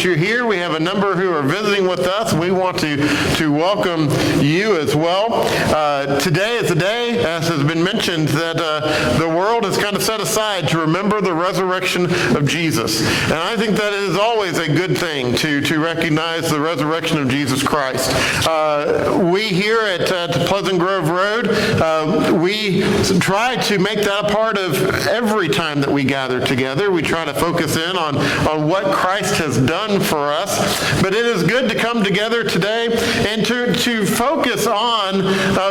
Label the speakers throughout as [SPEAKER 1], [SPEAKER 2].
[SPEAKER 1] you're here. We have a number who are visiting with us. We want to welcome you as well. Today is a day, as has been mentioned, that the world has kind of set aside to remember the resurrection of Jesus. And I think that it is always a good thing to recognize the resurrection of Jesus Christ. We here at Pleasant Grove Road, we try to make that a part of every time that we gather together. We try to focus in on what Christ has done for us. But it is good to come together today and to focus on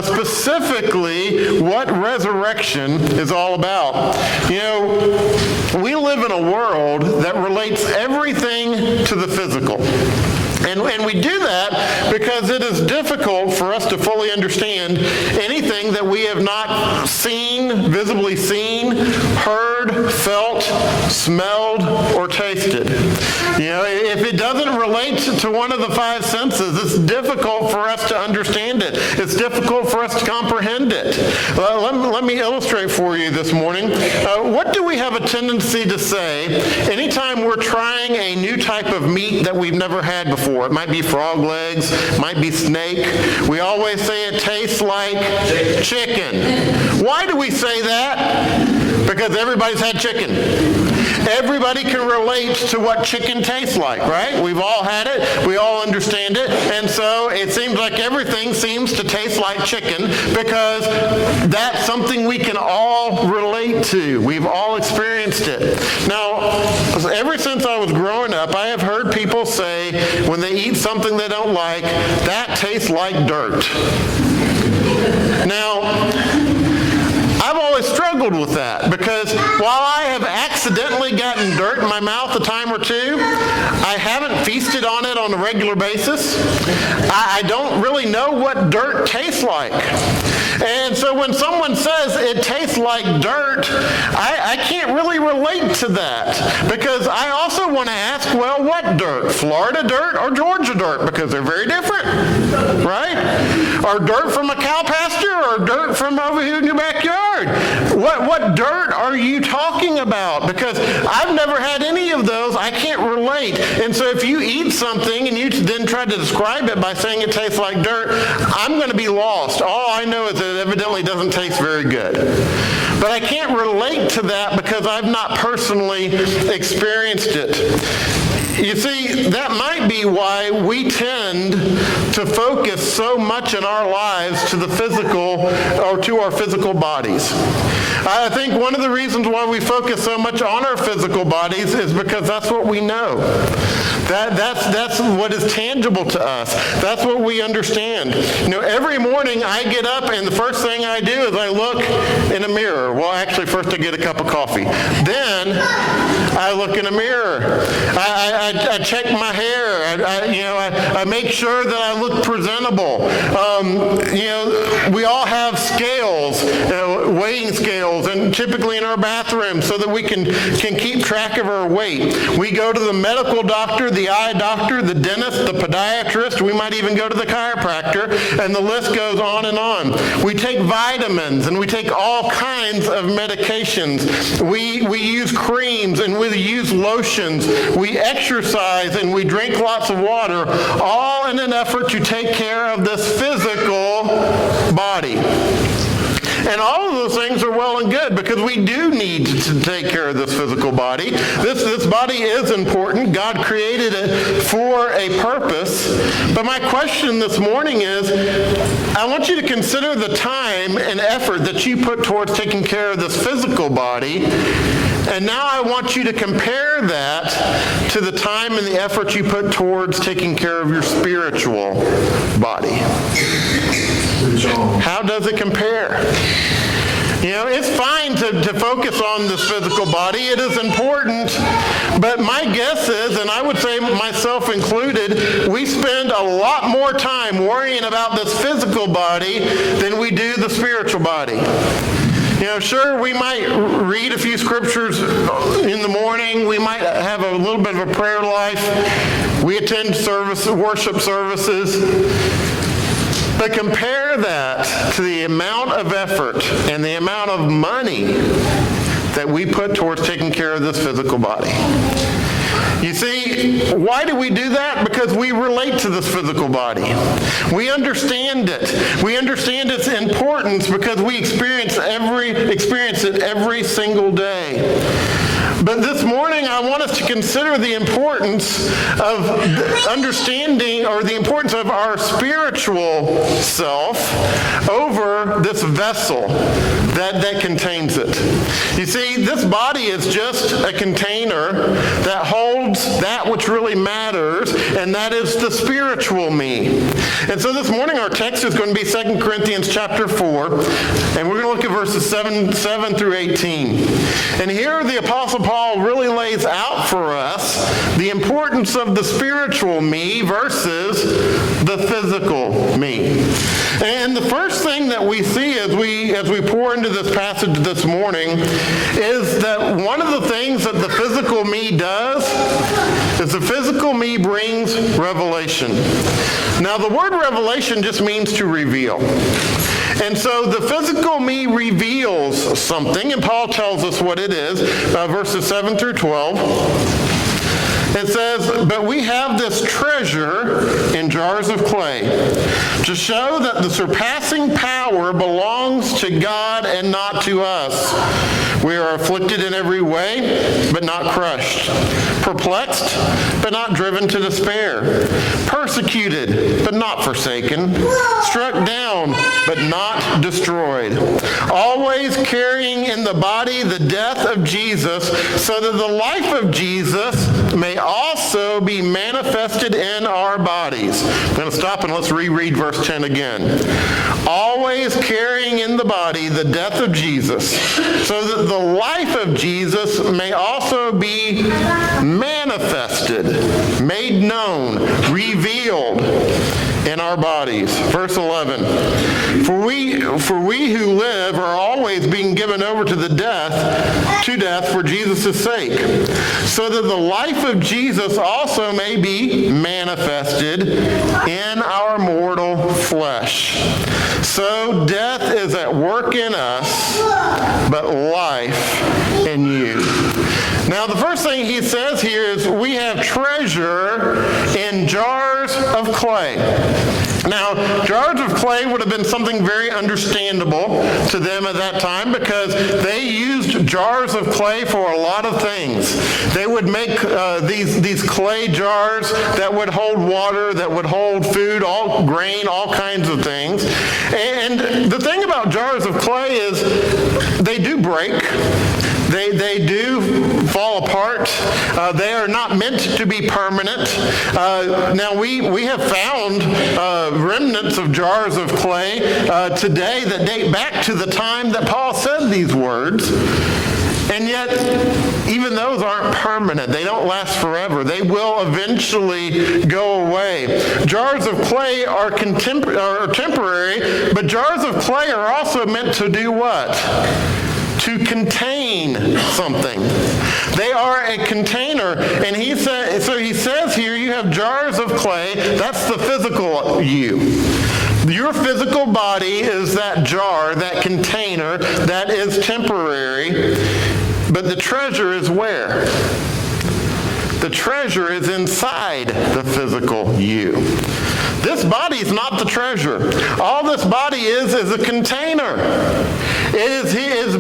[SPEAKER 1] specifically what resurrection is all about. You know, we live in a world that relates everything to the physical. And we do that because it is difficult for us to fully understand anything that we have not seen, visibly seen, heard, felt, smelled, or tasted. You know, if it doesn't relate to one of the five senses, it's difficult for us to understand it. It's difficult for us to comprehend it. Let me illustrate for you this morning. What do we have a tendency to say anytime we're trying a new type of meat that we've never had before? It might be frog legs, might be snake. We always say it tastes like chicken. Why do we say that? Because everybody's had chicken. Everybody can relate to what chicken tastes like, right? We've all had it. We all understand it. And so it seems like everything seems to taste like chicken because that's something we can all relate to. We've all experienced it. Now, ever since I was growing up, I have heard people say when they eat something they don't like, that tastes like dirt. Now, I've always struggled with that because while I have accidentally gotten dirt in my mouth a time or two, I haven't feasted on it on a regular basis. I don't really know what dirt tastes like. And so when someone says it tastes like dirt, I can't really relate to that because I also want to ask, well, what dirt? Florida dirt or Georgia dirt? Because they're very different, right? Or dirt from a cow pasture or dirt from over here in your backyard? What dirt are you talking about? Because I've never had any of those. I can't relate. And so if you eat something and you then try to describe it by saying it tastes like dirt, I'm going to be lost. All I know is that it evidently doesn't taste very good. But I can't relate to that because I've not personally experienced it. You see, that might be why we tend to focus so much in our lives to the physical or to our physical bodies. I think one of the reasons why we focus so much on our physical bodies is because that's what we know. That's what is tangible to us. That's what we understand. You know, every morning I get up and the first thing I do is I look in a mirror. Well, actually, first I get a cup of coffee. Then I look in a mirror. I check my hair. I make sure that I look presentable. We all have scales, weighing scales, and typically in our bathroom so that we can keep track of our weight. We go to the medical doctor, the eye doctor, the dentist, the podiatrist. We might even go to the chiropractor, and the list goes on and on. We take vitamins, and we take all kinds of medications. We use creams, and we use lotions. We exercise, and we drink lots of water, all in an effort to take care of this physical body. And all of those things are well and good because we do need to take care of this physical body. This body is important. God created it for a purpose. But my question this morning is, I want you to consider the time and effort that you put towards taking care of this physical body. And now I want you to compare that to the time and the effort you put towards taking care of your spiritual body. How does it compare? You know, it's fine to focus on this physical body. It is important. But my guess is, and I would say myself included, we spend a lot more time worrying about this physical body than we do the spiritual body. You know, sure, we might read a few scriptures in the morning. We might have a little bit of a prayer life. We attend worship services. But compare that to the amount of effort and the amount of money that we put towards taking care of this physical body. You see, why do we do that? Because we relate to this physical body. We understand it. We understand its importance because we experience it every single day. But this morning, I want us to consider the importance of understanding, or the importance of our spiritual self over this vessel that contains it. You see, this body is just a container that holds that which really matters, and that is the spiritual me. And so this morning, our text is going to be 2 Corinthians chapter 4, and we're going to look at verses 7 through 18. And here the Apostle Paul really lays out for us the importance of the spiritual me versus the physical me. And the first thing that we see as we pour into this passage this morning is that one of the things that the physical me does is the physical me brings revelation. Now, the word revelation just means to reveal. And so the physical me reveals something, and Paul tells us what it is, verses 7 through 12. It says, "But we have this treasure in jars of clay, to show that the surpassing power belongs to God and not to us. We are afflicted in every way, but not crushed. Perplexed, but not driven to despair. Persecuted, but not forsaken. Struck down, but not destroyed. Always carrying in the body the death of Jesus, so that the life of Jesus may also be manifested in our bodies." I'm going to stop and let's reread verse 10 again. "Always carrying in the body the death of Jesus, so that the life of Jesus may also be manifested," made known, revealed in our bodies. Verse 11, For we who live are always being given over to death for Jesus' sake, so that the life of Jesus also may be manifested in our mortal flesh. So death is at work in us, but life in you. Now, the first thing he says here is we have treasure in jars of clay. Now, jars of clay would have been something very understandable to them at that time because they used jars of clay for a lot of things. They would make these clay jars that would hold water, that would hold food, all grain, all kinds of things. And the thing about jars of clay is they do break. They do fall apart. They are not meant to be permanent. Now, we have found remnants of jars of clay today that date back to the time that Paul said these words. And yet, even those aren't permanent. They don't last forever. They will eventually go away. Jars of clay are temporary, but jars of clay are also meant to do what? To contain something. They are a container. And he says here, you have jars of clay. That's the physical you. Your physical body is that jar, that container that is temporary. But the treasure is where? The treasure is inside the physical you. This body is not the treasure. All this body is a container. It is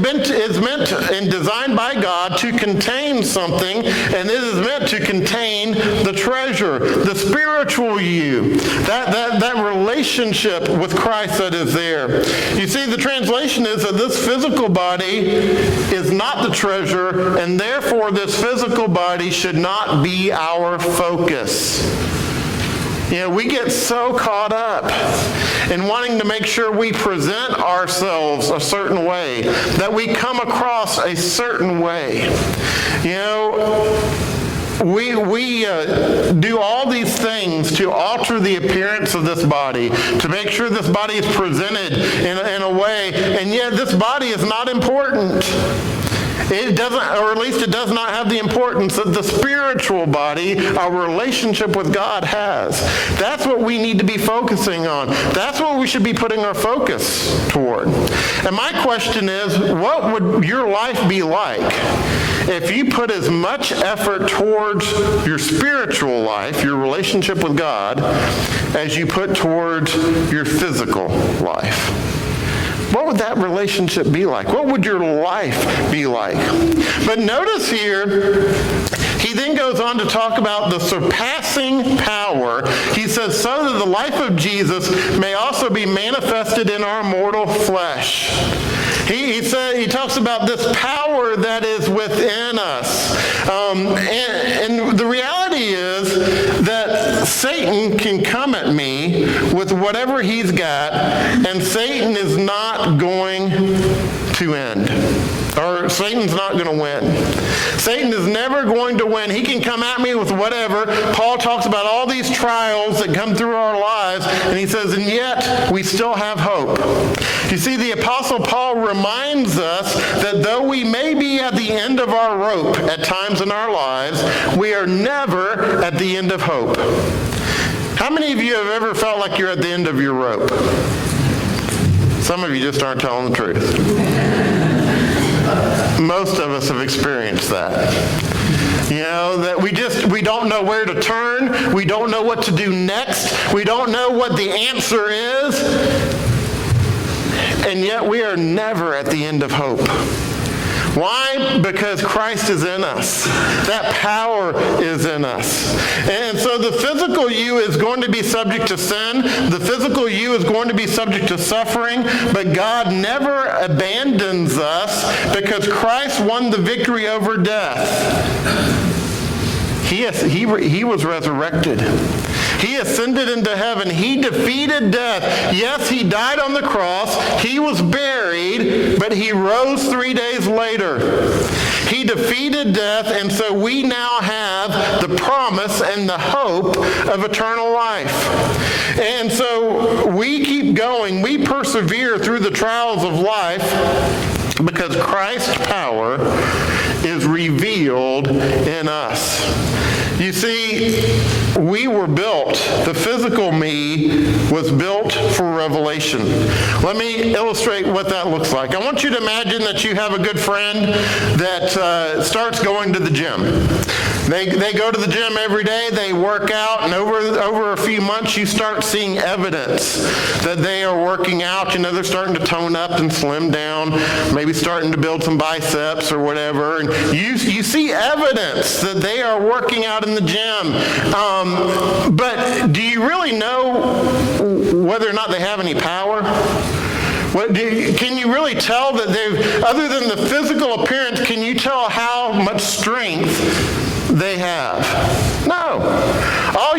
[SPEAKER 1] meant and designed by God to contain something, and it is meant to contain the treasure, the spiritual you, that relationship with Christ that is there. You see, the translation is that this physical body is not the treasure, and therefore this physical body should not be our focus. You know, we get so caught up in wanting to make sure we present ourselves a certain way, that we come across a certain way. You know, we do all these things to alter the appearance of this body, to make sure this body is presented in a way, and yet this body is not important. It doesn't, or at least it does not have the importance that the spiritual body, our relationship with God, has. That's what we need to be focusing on. That's what we should be putting our focus toward. And my question is, what would your life be like if you put as much effort towards your spiritual life, your relationship with God, as you put towards your physical life? What would that relationship be like? What would your life be like? But notice here, he then goes on to talk about the surpassing power. He says, so that the life of Jesus may also be manifested in our mortal flesh. He talks about this power that is within us. And the reality is that Satan can come at me with whatever he's got, and Satan is not going to end. Or Satan's not going to win. Satan is never going to win. He can come at me with whatever. Paul talks about all these trials that come through our lives, and he says, and yet we still have hope. You see, the Apostle Paul reminds us that though we may be at the end of our rope at times in our lives, we are never at the end of hope. How many of you have ever felt like you're at the end of your rope? Some of you just aren't telling the truth. Most of us have experienced that. You know, that we don't know where to turn. We don't know what to do next. We don't know what the answer is. And yet we are never at the end of hope. Why? Because Christ is in us. That power is in us. And so the physical you is going to be subject to sin. The physical you is going to be subject to suffering. But God never abandons us because Christ won the victory over death. He was resurrected. He ascended into heaven. He defeated death. Yes, he died on the cross. He was buried, but he rose 3 days later. He defeated death, and so we now have the promise and the hope of eternal life. And so we keep going. We persevere through the trials of life because Christ's power is revealed in us. You see, we were built, the physical me was built for revelation. Let me illustrate what that looks like. I want you to imagine that you have a good friend that starts going to the gym. They go to the gym every day, they work out, and over a few months you start seeing evidence that they are working out. You know, they're starting to tone up and slim down, maybe starting to build some biceps or whatever. And you see evidence that they are working out in the gym. But do you really know whether or not they have any power? Can you really tell that they've, other than the physical appearance, can you tell how much strength they have? No. All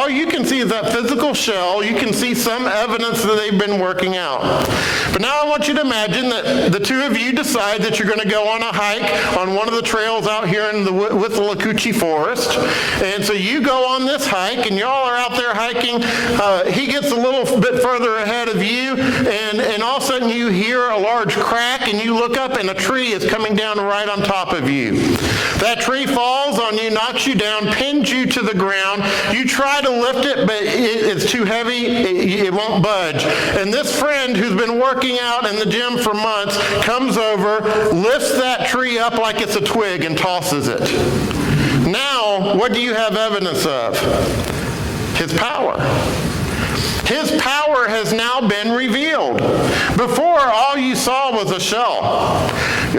[SPEAKER 1] you can see is that physical shell. You can see some evidence that they've been working out. But now I want you to imagine that the two of you decide that you're going to go on a hike on one of the trails out here in the Withlacoochee Forest. And so you go on this hike, and y'all are out there hiking. He gets a little bit further ahead of you, and all of a sudden you hear a large crack, and you look up, and a tree is coming down right on top of you. That tree falls on you, knocks you down, pins you to the ground. You try to lift it, but it's too heavy. It won't budge. And this friend who's been working out in the gym for months comes over, lifts that tree up like it's a twig, and tosses it. Now, what do you have evidence of? His power. His power has now been revealed. Before, all you saw was a shell.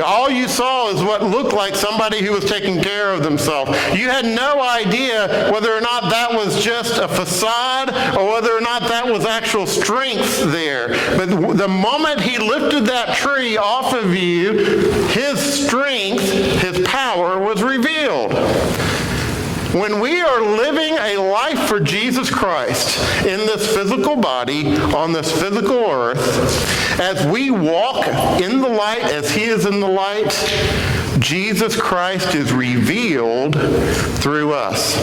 [SPEAKER 1] All you saw is what looked like somebody who was taking care of themselves. You had no idea whether or not that was just a facade or whether or not that was actual strength there. But the moment he lifted that tree off of you, his strength, his power was revealed. When we are living a life for Jesus Christ in this physical body, on this physical earth, as we walk in the light as he is in the light, Jesus Christ is revealed through us.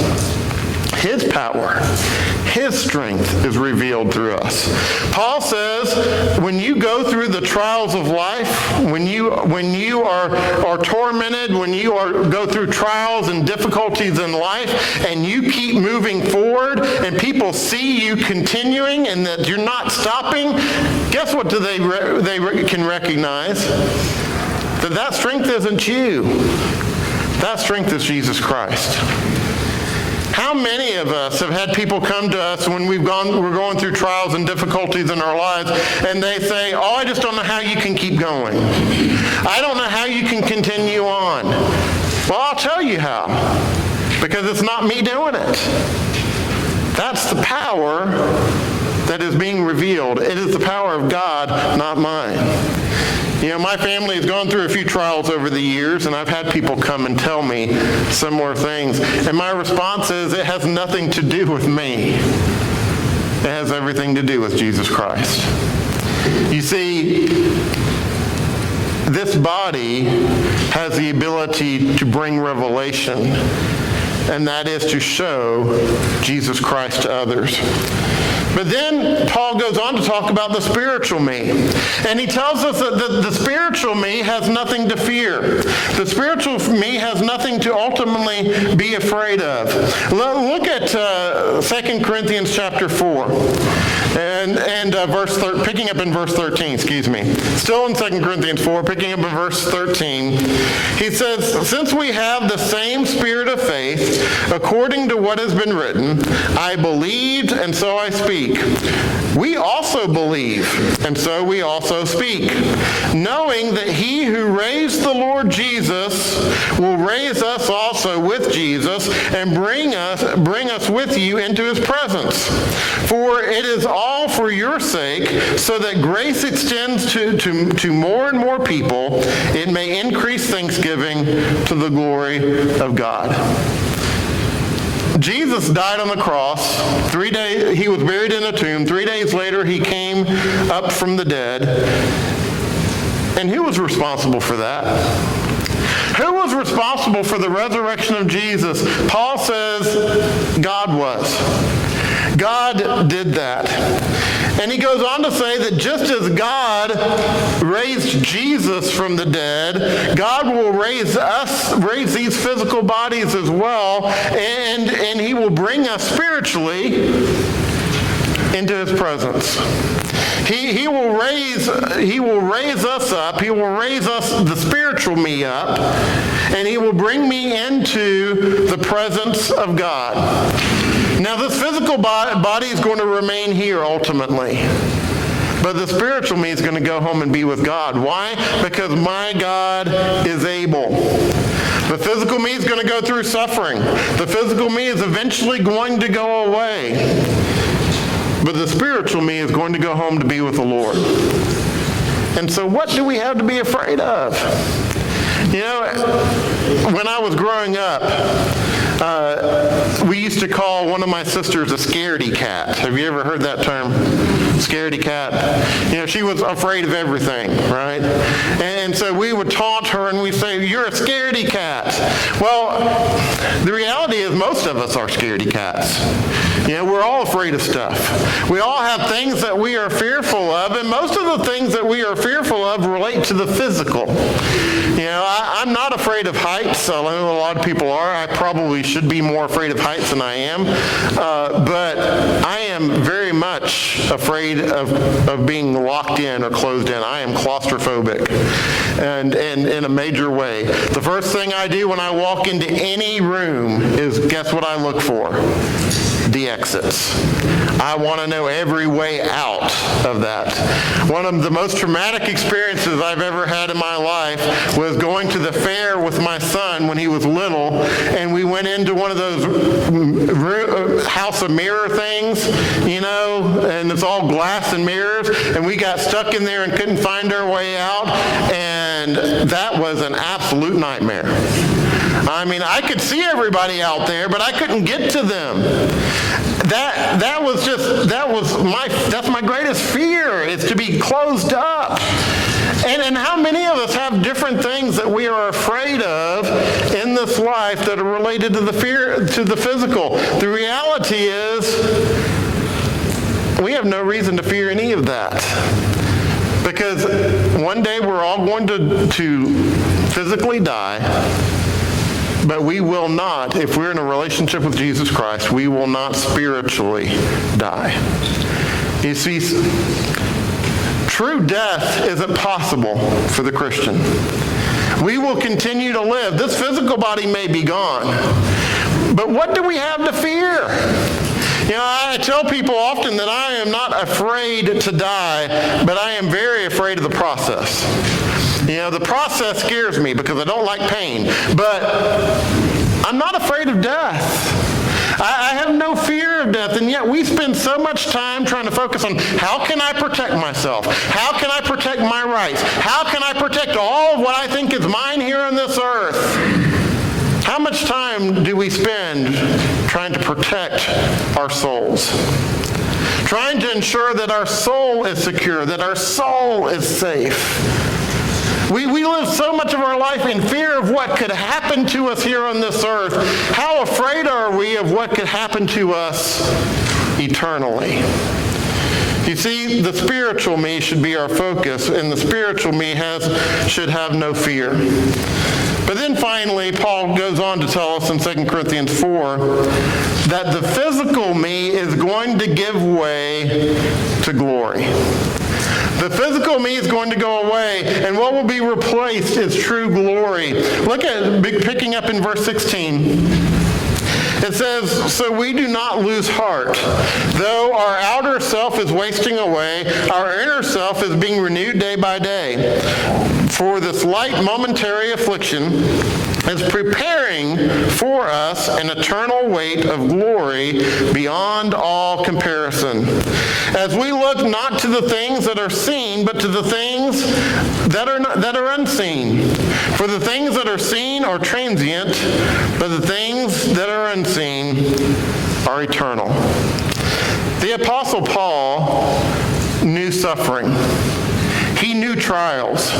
[SPEAKER 1] His power, his strength is revealed through us. Paul says, when you go through the trials of life, when you are tormented, when you go through trials and difficulties in life, and you keep moving forward, and people see you continuing and that you're not stopping, guess what they can recognize? That strength isn't you. That strength is Jesus Christ. How many of us have had people come to us when we're going through trials and difficulties in our lives, and they say, "Oh, I just don't know how you can keep going. I don't know how you can continue on." Well, I'll tell you how. Because it's not me doing it. That's the power that is being revealed. It is the power of God, not mine. You know, my family has gone through a few trials over the years, and I've had people come and tell me similar things. And my response is, it has nothing to do with me. It has everything to do with Jesus Christ. You see, this body has the ability to bring revelation, and that is to show Jesus Christ to others. But then Paul goes on to talk about the spiritual me. And he tells us that the spiritual me has nothing to fear. The spiritual me has nothing to ultimately be afraid of. Look at 2 Corinthians chapter 4. And picking up in verse 13, Still in 2 Corinthians 4, picking up in verse 13, he says, "Since we have the same spirit of faith, according to what has been written, I believed, and so I speak. We also believe, and so we also speak, knowing that he who raised the Lord Jesus will raise us also with Jesus and bring us with you into his presence. For it is all for your sake, so that grace extends to more and more people. It may increase thanksgiving to the glory of God." Jesus died on the cross. 3 days, he was buried in a tomb. 3 days later, he came up from the dead. And who was responsible for that? Who was responsible for the resurrection of Jesus? Paul says God was. God did that. And he goes on to say that just as God raised Jesus from the dead, God will raise these physical bodies as well, and he will bring us spiritually into his presence. He will raise us up. He will raise us, the spiritual me, up, and he will bring me into the presence of God. Now, this physical body is going to remain here ultimately. But the spiritual me is going to go home and be with God. Why? Because my God is able. The physical me is going to go through suffering. The physical me is eventually going to go away. But the spiritual me is going to go home to be with the Lord. And so what do we have to be afraid of? You know, when I was growing up, we used to call one of my sisters a scaredy cat. Have you ever heard that term? Scaredy cat. You know, she was afraid of everything, right? And so we would taunt her and we'd say, "You're a scaredy cat." Well, the reality is most of us are scaredy cats. You know, we're all afraid of stuff. We all have things that we are fearful of, and most of the things that we are fearful of relate to the physical. You know, I'm not afraid of heights. I know a lot of people are. I probably should be more afraid of heights than I am. But I am very much afraid of being locked in or closed in. I am claustrophobic, and in a major way. The first thing I do when I walk into any room is, guess what I look for? The exits. I want to know every way out of that. One of the most traumatic experiences I've ever had in my life was going to the fair with my son when he was little, and we went into one of those house of mirror things, you know, and it's all glass and mirrors, and we got stuck in there and couldn't find our way out, and that was an absolute nightmare. I mean, I could see everybody out there, but I couldn't get to them. That's my greatest fear, is to be closed up. And how many of us have different things that we are afraid of in this life that are related to the physical? The reality is, we have no reason to fear any of that. Because one day we're all going to physically die. But we will not, if we're in a relationship with Jesus Christ, we will not spiritually die. You see, true death isn't possible for the Christian. We will will continue to live. This physical body may be gone. But what do we have to fear? You know, I tell people often that I am not afraid to die, but I am very afraid of the process. You know, the process scares me because I don't like pain, but I'm not afraid of death. I have no fear of death, and yet we spend so much time trying to focus on how can I protect myself? How can I protect my rights? How can I protect all of what I think is mine here on this earth? How much time do we spend trying to protect our souls? Trying to ensure that our soul is secure, that our soul is safe. We live so much of our life in fear of what could happen to us here on this earth. How afraid are we of what could happen to us eternally? You see, the spiritual me should be our focus, and the spiritual me should have no fear. But then finally, Paul goes on to tell us in 2 Corinthians 4 that the physical me is going to give way to glory. The physical me is going to go away, and what will be replaced is true glory. Look at picking up in verse 16. It says, "So we do not lose heart. Though our outer self is wasting away, our inner self is being renewed day by day. For this light momentary affliction is preparing for us an eternal weight of glory beyond all comparison. As we look not to the things that are seen, but to the things that are unseen. For the things that are seen are transient, but the things that are unseen are eternal." The Apostle Paul knew suffering. He knew trials.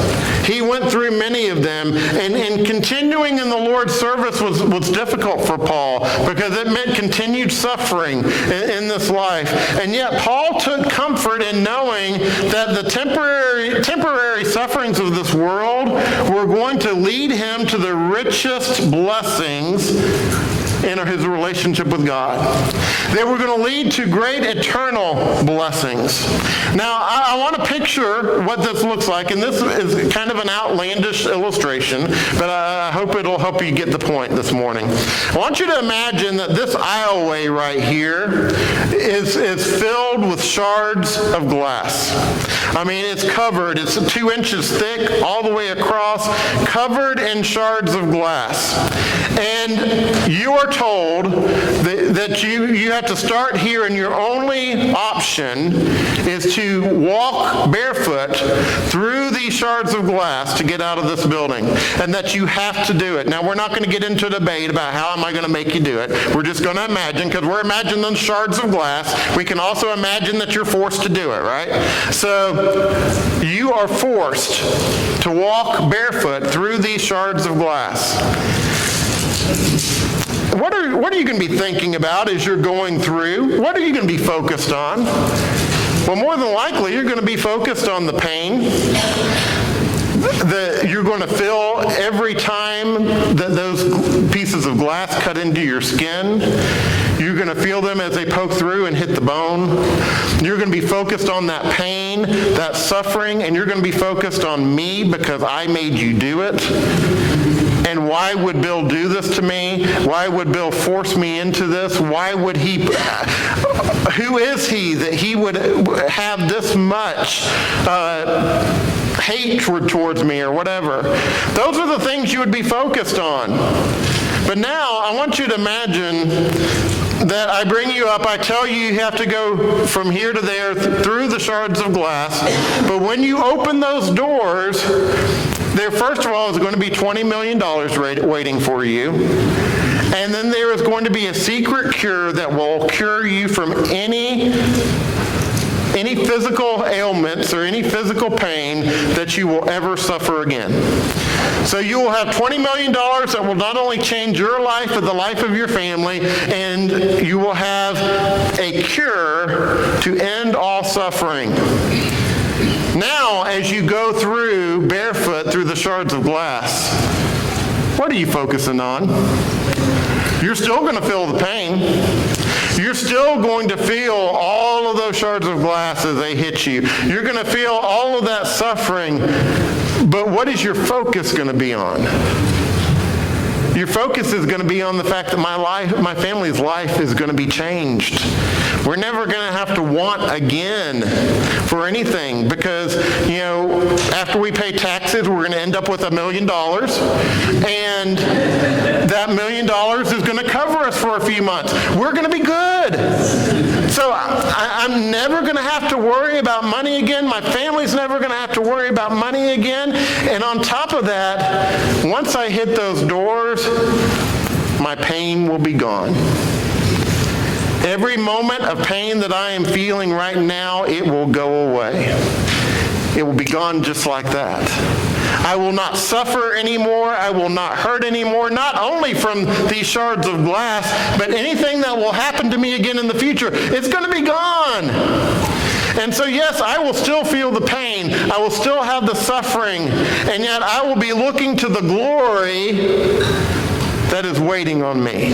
[SPEAKER 1] He went through many of them, and continuing in the Lord's service was difficult for Paul because it meant continued suffering in this life. And yet Paul took comfort in knowing that the temporary sufferings of this world were going to lead him to the richest blessings in his relationship with God. They were going to lead to great eternal blessings. Now, I want to picture what this looks like, and this is kind of an outlandish illustration, but I hope it'll help you get the point this morning. I want you to imagine that this aisleway right here is filled with shards of glass. I mean, it's covered. It's 2 inches thick all the way across, covered in shards of glass. And you are told that you have to start here, and your only option is to walk barefoot through these shards of glass to get out of this building, and that you have to do it. Now, we're not going to get into a debate about how am I going to make you do it. We're just going to imagine, because we're imagining those shards of glass. We can also imagine that you're forced to do it, right? So you are forced to walk barefoot through these shards of glass. What are you going to be thinking about as you're going through? What are you going to be focused on? Well, more than likely, you're going to be focused on the pain that you're going to feel every time that those pieces of glass cut into your skin. You're going to feel them as they poke through and hit the bone. You're going to be focused on that pain, that suffering, and you're going to be focused on me because I made you do it. And why would Bill do this to me? Why would Bill force me into this? Why would he? Who is he that he would have this much hatred towards me or whatever? Those are the things you would be focused on. But now I want you to imagine that I bring you up, I tell you you have to go from here to there through the shards of glass. But when you open those doors, there first of all is going to be $20 million waiting for you. And then there is going to be a secret cure that will cure you from any physical ailments or any physical pain that you will ever suffer again. So you will have $20 million that will not only change your life, but the life of your family, and you will have a cure to end all suffering. Now, as you go through barefoot through the shards of glass, what are you focusing on? You're still going to feel the pain. You're still going to feel all of those shards of glass as they hit you. You're going to feel all of that suffering. But what is your focus going to be on? Your focus is going to be on the fact that my family's life is going to be changed. We're never going to have to want again for anything because, after we pay taxes, we're going to end up with $1 million. And that $1 million is going to cover us for a few months. We're going to be good. So I'm never going to have to worry about money again. My family's never going to have to worry about money again. And on top of that, once I hit those doors, my pain will be gone. Every moment of pain that I am feeling right now, it will go away. It will be gone just like that. I will not suffer anymore. I will not hurt anymore, not only from these shards of glass, but anything that will happen to me again in the future, it's going to be gone. And so, yes, I will still feel the pain. I will still have the suffering. And yet I will be looking to the glory that is waiting on me.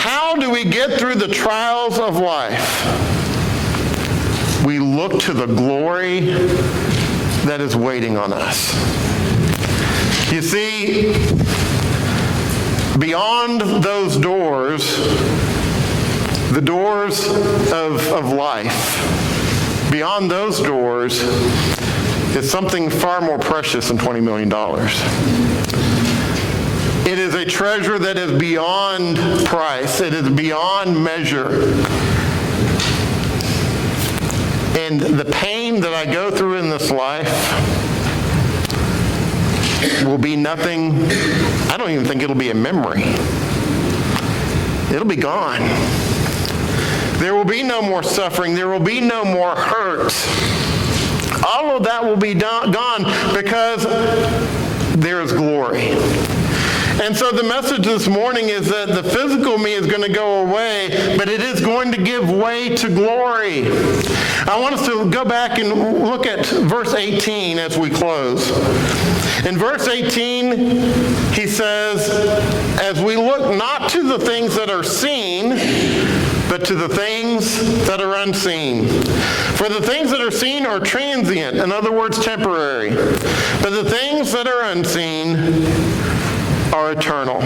[SPEAKER 1] How do we get through the trials of life? We look to the glory that is waiting on us. You see, beyond those doors, the doors of life, beyond those doors is something far more precious than $20 million. It is a treasure that is beyond price. It is beyond measure. And the pain that I go through in this life will be nothing. I don't even think it'll be a memory. It'll be gone. There will be no more suffering. There will be no more hurt. All of that will be gone because there is glory. And so the message this morning is that the physical me is going to go away, but it is going to give way to glory. I want us to go back and look at verse 18 as we close. In verse 18, he says, as we look not to the things that are seen, but to the things that are unseen. For the things that are seen are transient, in other words, temporary. But the things that are unseen are eternal.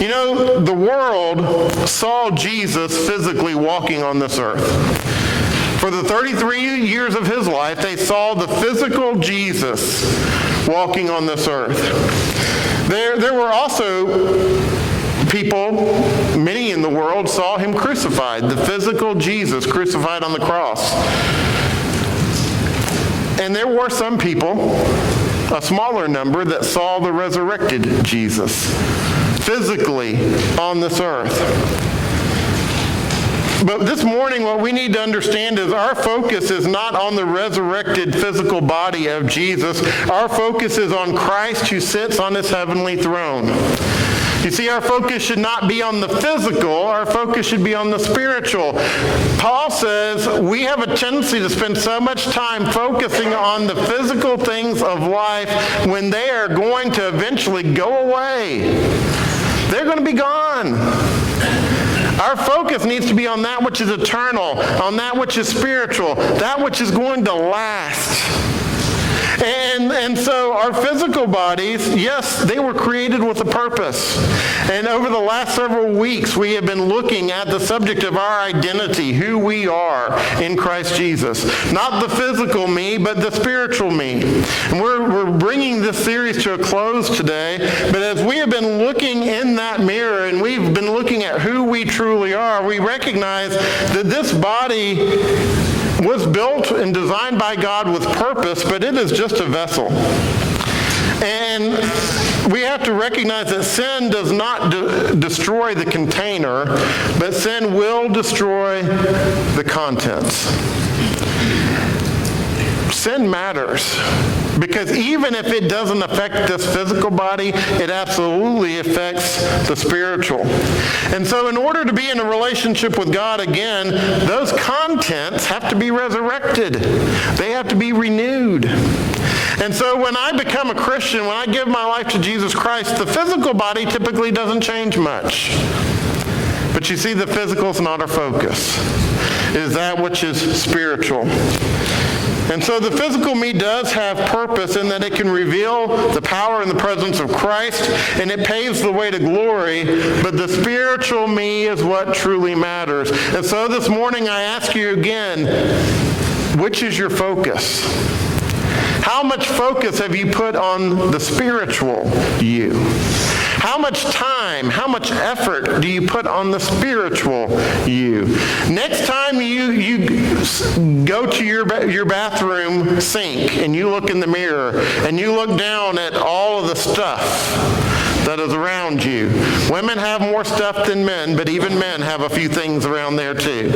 [SPEAKER 1] You know, the world saw Jesus physically walking on this earth. For the 33 years of his life, they saw the physical Jesus walking on this earth. There were also people, many in the world, saw him crucified, the physical Jesus crucified on the cross. And there were some people, a smaller number, that saw the resurrected Jesus physically on this earth. But this morning, what we need to understand is our focus is not on the resurrected physical body of Jesus. Our focus is on Christ who sits on his heavenly throne. You see, our focus should not be on the physical. Our focus should be on the spiritual. Paul says we have a tendency to spend so much time focusing on the physical things of life when they are going to eventually go away. They're going to be gone. Our focus needs to be on that which is eternal, on that which is spiritual, that which is going to last. And so our physical bodies, yes, they were created with a purpose. And over the last several weeks, we have been looking at the subject of our identity, who we are in Christ Jesus. Not the physical me, but the spiritual me. And we're bringing this series to a close today. But as we have been looking in that mirror and we've been looking at who we truly are, we recognize that this body was built and designed by God with purpose, but it is just a vessel. And we have to recognize that sin does not destroy the container, but sin will destroy the contents. Sin matters because even if it doesn't affect this physical body, it absolutely affects the spiritual. And so in order to be in a relationship with God again, those contents have to be resurrected. They have to be renewed. And so when I become a Christian, when I give my life to Jesus Christ, the physical body typically doesn't change much. But you see, the physical is not our focus. It is that which is spiritual. And so the physical me does have purpose in that it can reveal the power and the presence of Christ, and it paves the way to glory, but the spiritual me is what truly matters. And so this morning I ask you again, which is your focus? How much focus have you put on the spiritual you? How much time, how much effort do you put on the spiritual you? Next time you go to your bathroom sink and you look in the mirror and you look down at all of the stuff that is around you. Women have more stuff than men, but even men have a few things around there too,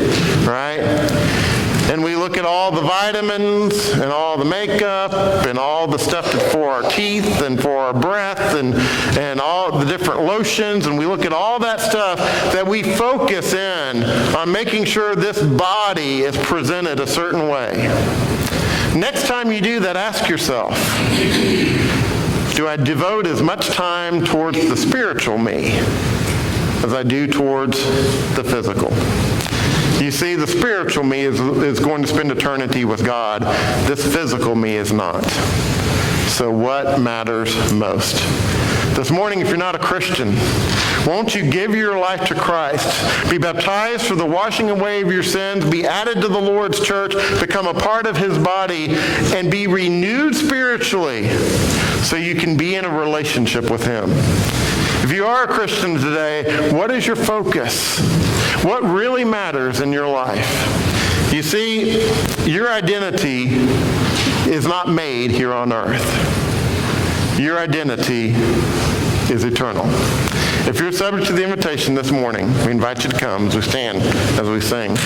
[SPEAKER 1] right? And we look at all the vitamins and all the makeup and all the stuff for our teeth and for our breath and all the different lotions, and we look at all that stuff that we focus in on making sure this body is presented a certain way. Next time you do that, ask yourself, do I devote as much time towards the spiritual me as I do towards the physical? You see, the spiritual me is going to spend eternity with God. This physical me is not. So what matters most? This morning, if you're not a Christian, won't you give your life to Christ, be baptized for the washing away of your sins, be added to the Lord's church, become a part of his body, and be renewed spiritually so you can be in a relationship with him? If you are a Christian today, what is your focus? What really matters in your life? You see, your identity is not made here on earth. Your identity is eternal. If you're subject to the invitation this morning, we invite you to come as we stand, as we sing.